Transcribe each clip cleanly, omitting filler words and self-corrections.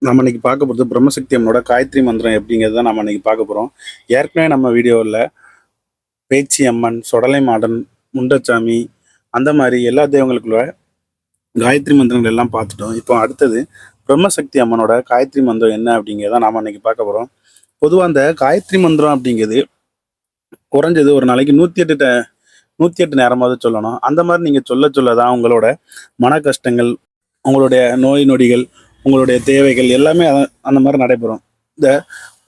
நம்ம இன்னைக்கு பார்க்க போகிறது பிரம்மசக்தி அம்மனோட காயத்ரி மந்திரம் எப்படிங்கிறத நம்ம இன்னைக்கு பார்க்க போகிறோம். ஏற்கனவே நம்ம வீடியோவில் பேச்சி அம்மன், சொடலை மாடன், முண்டச்சாமி அந்த மாதிரி எல்லா தெய்வங்களுக்குள்ள காயத்ரி மந்திரங்கள் எல்லாம் பார்த்துட்டோம். இப்போ அடுத்தது பிரம்மசக்தி அம்மனோட காயத்ரி மந்திரம் என்ன அப்படிங்கிறத நாம இன்னைக்கு பார்க்க போகிறோம். பொதுவாக அந்த காயத்ரி மந்திரம் அப்படிங்கிறது குறைஞ்சது ஒரு நாளைக்கு 108 நேரமாவது சொல்லணும். அந்த மாதிரி நீங்கள் சொல்ல சொல்லதான் உங்களோட மன கஷ்டங்கள், உங்களுடைய நோய் நொடிகள், உங்களுடைய தேவைகள் எல்லாமே அந்த மாதிரி நடைபெறும். இந்த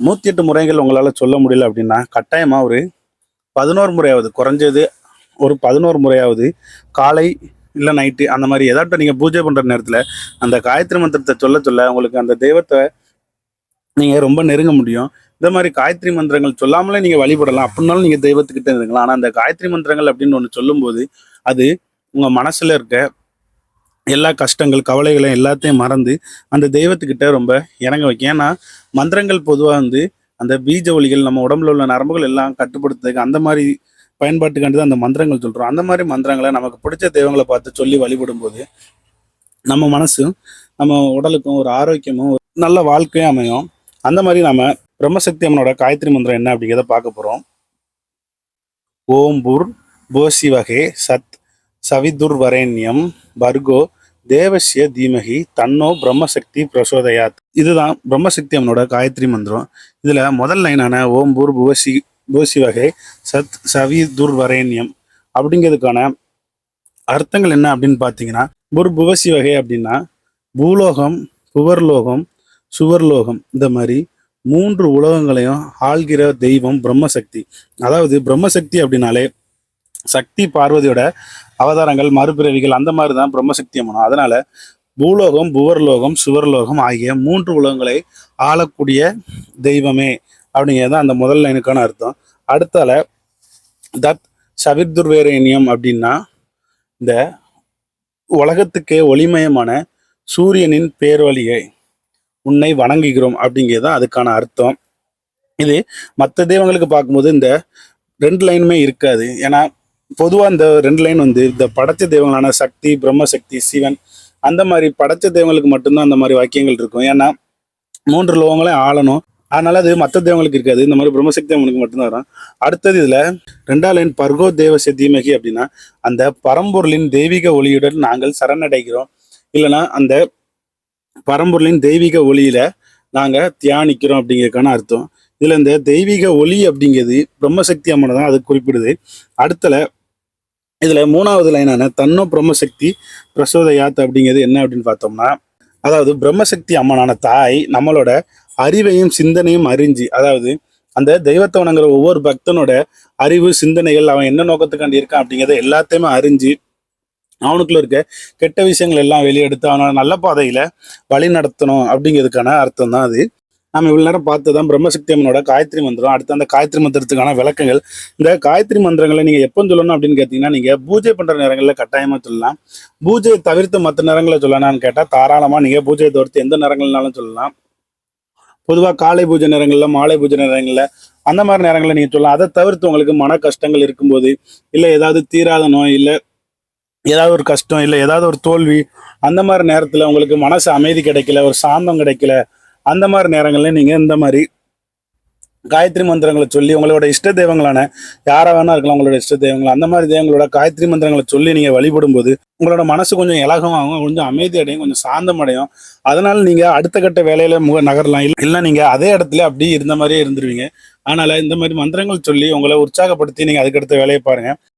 108 முறைகள் உங்களால் சொல்ல முடியல அப்படின்னா கட்டாயமாக ஒரு 11 முறையாவது, குறைஞ்சது ஒரு 11 முறையாவது காலை இல்லை நைட்டு அந்த மாதிரி ஏதாட்டும் நீங்கள் பூஜை பண்ணுற நேரத்தில் அந்த காயத்ரி மந்திரத்தை சொல்ல சொல்ல உங்களுக்கு அந்த தெய்வத்தை நீங்கள் ரொம்ப நெருங்க முடியும். இந்த மாதிரி காயத்ரி மந்திரங்கள் சொல்லாமலே நீங்கள் வழிபடலாம். அப்படின்னாலும் நீங்கள் தெய்வத்துக்கிட்ட இருக்கலாம். ஆனால் அந்த காயத்ரி மந்திரங்கள் அப்படின்னு ஒன்று சொல்லும்போது அது உங்கள் மனசில் இருக்க எல்லா கஷ்டங்கள், கவலைகளை எல்லாத்தையும் மறந்து அந்த தெய்வத்துக்கிட்ட ரொம்ப இறங்க வைக்கும். ஏன்னா மந்திரங்கள் பொதுவாக அந்த பீஜ ஒலிகள் நம்ம உடம்புல உள்ள நரம்புகள் எல்லாம் கட்டுப்படுத்துறதுக்கு அந்த மாதிரி பயன்பாட்டுக்காண்டி தான் அந்த மந்திரங்கள் சொல்கிறோம். அந்த மாதிரி மந்திரங்களை நமக்கு பிடிச்ச தெய்வங்களை பார்த்து சொல்லி வழிபடும் போது நம்ம மனசும் நம்ம உடலுக்கும் ஒரு ஆரோக்கியமும் ஒரு நல்ல வாழ்க்கையும் அமையும். அந்த மாதிரி நம்ம பிரம்மசக்தி அம்மனோட காயத்ரி மந்திரம் என்ன அப்படிங்கிறத பார்க்க போகிறோம். ஓம் புர் போசி வகே சத் சவிதுர்வரேண்யம் பர்கோ தேவசிய தீமகி தன்னோ பிரம்மசக்தி பிரசோதயாத். இதுதான் பிரம்மசக்தி அம்மனோட காயத்ரி மந்திரம். இதுல முதல் லைனான ஓம் பூர் போசி வகை சத் சவிதுர்வரேண்யம் அப்படிங்கிறதுக்கான அர்த்தங்கள் என்ன அப்படின்னு பார்த்தீங்கன்னா, புவசி வகை அப்படின்னா பூலோகம், புவர்லோகம், சுவர்லோகம் இந்த மாதிரி 3 உலகங்களையும் ஆள்கிற தெய்வம் பிரம்மசக்தி. அதாவது பிரம்மசக்தி அப்படின்னாலே சக்தி பார்வதியோட அவதாரங்கள், மறுபிறவிகள் அந்த மாதிரி தான் பிரம்மசக்தி அம்மனும். அதனால பூலோகம், புவர்லோகம், சுவர்லோகம் ஆகிய 3 உலகங்களை ஆளக்கூடிய தெய்வமே அப்படிங்கிறது அந்த முதல் லைனுக்கான அர்த்தம். அடுத்தால தத் சவிதுர்வேரேனியம் அப்படின்னா இந்த உலகத்துக்கே ஒளிமயமான சூரியனின் பேரொளியை உன்னை வணங்குகிறோம் அப்படிங்கிறது தான் அதுக்கான அர்த்தம். இது மற்ற தெய்வங்களுக்கு பார்க்கும்போது இந்த 2 லைனுமே இருக்காது. ஏன்னா பொதுவாக இந்த 2 லைன் இந்த படைச்ச தெய்வங்களான சக்தி, பிரம்மசக்தி, சிவன் அந்த மாதிரி படைச்ச தெய்வங்களுக்கு மட்டும்தான் அந்த மாதிரி வாக்கியங்கள் இருக்கும். ஏன்னா 3 லோகங்களையும் ஆளணும். அதனால அது மற்ற தெய்வங்களுக்கு இருக்காது. இந்த மாதிரி பிரம்மசக்தி அவங்களுக்கு மட்டும்தான் வரும். அடுத்தது இதுல 2ஆம் லைன் பர்கோ தேவசிய தீமகி அப்படின்னா அந்த பரம்பொருளின் தெய்வீக ஒளியுடன் நாங்கள் சரணடைகிறோம், இல்லைன்னா அந்த பரம்பொருளின் தெய்வீக ஒளியில நாங்க தியானிக்கிறோம் அப்படிங்கிறதுக்கான அர்த்தம். இதுல இந்த தெய்வீக ஒளி அப்படிங்கிறது பிரம்மசக்தி அம்மனை தான் அது குறிப்பிடுது. அடுத்தல இதுல 3வது லைனான தன்னோ பிரம்மசக்தி பிரசோதயாத் அப்படிங்கிறது என்ன அப்படின்னு பார்த்தோம்னா, அதாவது பிரம்மசக்தி அம்மனான தாய் நம்மளோட அறிவையும் சிந்தனையும் அறிஞ்சு, அதாவது அந்த தெய்வத்தை வணங்குற ஒவ்வொரு பக்தனோட அறிவு, சிந்தனைகள், அவன் என்ன நோக்கத்துக்காண்டி இருக்கான் அப்படிங்கிறத எல்லாத்தையுமே அறிஞ்சு அவனுக்குள்ள இருக்க கெட்ட விஷயங்கள் எல்லாம் வெளியெடுத்து அவனோட நல்ல பாதையில வழி நடத்தணும் அப்படிங்கிறதுக்கான அர்த்தம் தான் அது. நம்ம இவ்வளவு நேரம் பார்த்ததான் பிரம்மசக்தி அம்மனோட காயத்ரி மந்திரம். அடுத்து அந்த காயத்ரி மந்திரத்துக்கான விளக்கங்கள். இந்த காயத்ரி மந்திரங்களை நீங்க எப்போ சொல்லணும் அப்படின்னு கேட்டீங்கன்னா, நீங்க பூஜை பண்ற நேரங்கள்ல கட்டாயமா சொல்லலாம். பூஜையை தவிர்த்து மற்ற நேரங்களில் சொல்லலாம்னு கேட்டா தாராளமா நீங்க பூஜையை தவிர்த்து எந்த நேரங்கள்னாலும் சொல்லலாம். பொதுவாக காலை பூஜை நேரங்கள்ல, மாலை பூஜை நேரங்கள்ல அந்த மாதிரி நேரங்களில் நீங்க சொல்லலாம். அதை தவிர்த்து உங்களுக்கு மன கஷ்டங்கள் இருக்கும்போது, இல்லை ஏதாவது தீராத நோய், இல்லை ஏதாவது ஒரு கஷ்டம், இல்லை ஏதாவது ஒரு தோல்வி, அந்த மாதிரி நேரத்தில் உங்களுக்கு மனசு அமைதி கிடைக்கல, ஒரு சாந்தம் கிடைக்கல, அந்த மாதிரி நேரங்கள்ல நீங்க இந்த மாதிரி காயத்ரி மந்திரங்களை சொல்லி உங்களோட இஷ்ட தெய்வங்களான யாரா வேணா இருக்கலாம், உங்களோட இஷ்ட தெய்வங்கள் அந்த மாதிரி தெய்வங்களோட காயத்ரி மந்திரங்களை சொல்லி நீங்க வழிபடும் போது உங்களோட மனசு கொஞ்சம் இலகமாகும், கொஞ்சம் அமைதி அடையும், கொஞ்சம் சாந்தம் அடையும். அதனால நீங்க அடுத்த கட்ட வேலையில நகரலாம். இல்லை நீங்க அதே இடத்துல அப்படி இருந்த மாதிரியே இருந்துருவீங்க. அதனால இந்த மாதிரி மந்திரங்கள் சொல்லி உங்களை உற்சாகப்படுத்தி நீங்க அதுக்கடுத்த வேலையை பாருங்க.